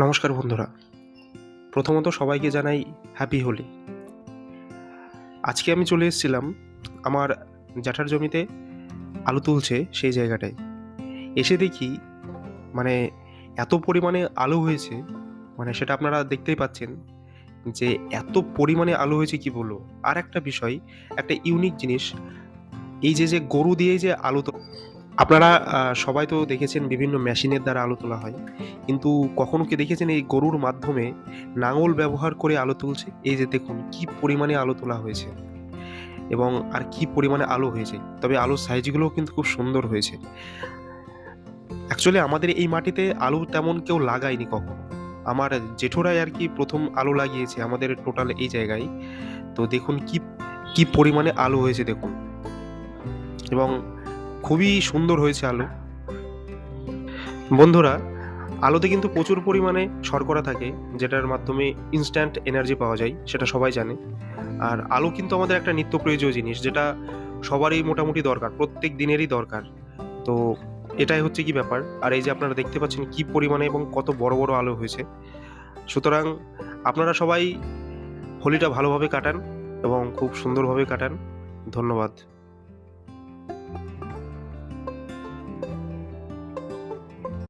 নমস্কার বন্ধুরা, প্রথমত সবাইকে জানাই হ্যাপি হোলি। আজকে আমি চলে এসেছিলাম আমার জ্যাঠার জমিতে আলু তুলছে সেই জায়গাটায়। এসে দেখি মানে এত পরিমাণে আলু হয়েছে, মানে সেটা আপনারা দেখতেই পাচ্ছেন যে এত পরিমাণে আলু হয়েছে কি বলবো। আর একটা বিষয়, একটা ইউনিক জিনিস, এই যে গরু দিয়ে যে আলু আপনারা সবাই তো দেখেছেন বিভিন্ন মেশিনের দ্বারা আলু তোলা হয়। কিন্তু কখনো কি দেখেছেন এই গরুর মাধ্যমে লাঙল ব্যবহার করে আলু তুলছে? এই যে দেখুন কি পরিমাণে আলু তোলা হয়েছে এবং আর কি পরিমাণে আলু হয়েছে। তবে আলুর সাইজগুলোও কিন্তু খুব সুন্দর হয়েছে। অ্যাকচুয়ালি আমাদের এই মাটিতে আলু তেমন কেউ লাগায়নি কখনো। আমার জেঠুরাই আরকি ১ম আলু লাগিয়েছে আমাদের টোটাল এই জায়গায়। তো দেখুন কি পরিমাণে আলু হয়েছে দেখুন, এবং খুবই সুন্দর হয়েছে আলু। বন্ধুরা, আলুতে কিন্তু প্রচুর পরিমাণে শর্করা থাকে, যেটার মাধ্যমে ইনস্ট্যান্ট এনার্জি পাওয়া যায়, সেটা সবাই জানে। আর আলু কিন্তু আমাদের একটা নিত্য প্রয়োজনীয় জিনিস, যেটা সবারই মোটামুটি দরকার, প্রত্যেক দিনেরই দরকার। তো এটাই হচ্ছে কি ব্যাপার। আর এই যে আপনারা দেখতে পাচ্ছেন কি পরিমাণে এবং কত বড় বড় আলু হয়েছে। সুতরাং আপনারা সবাই হোলিটা ভালোভাবে কাটান এবং খুব সুন্দরভাবে কাটান। ধন্যবাদ।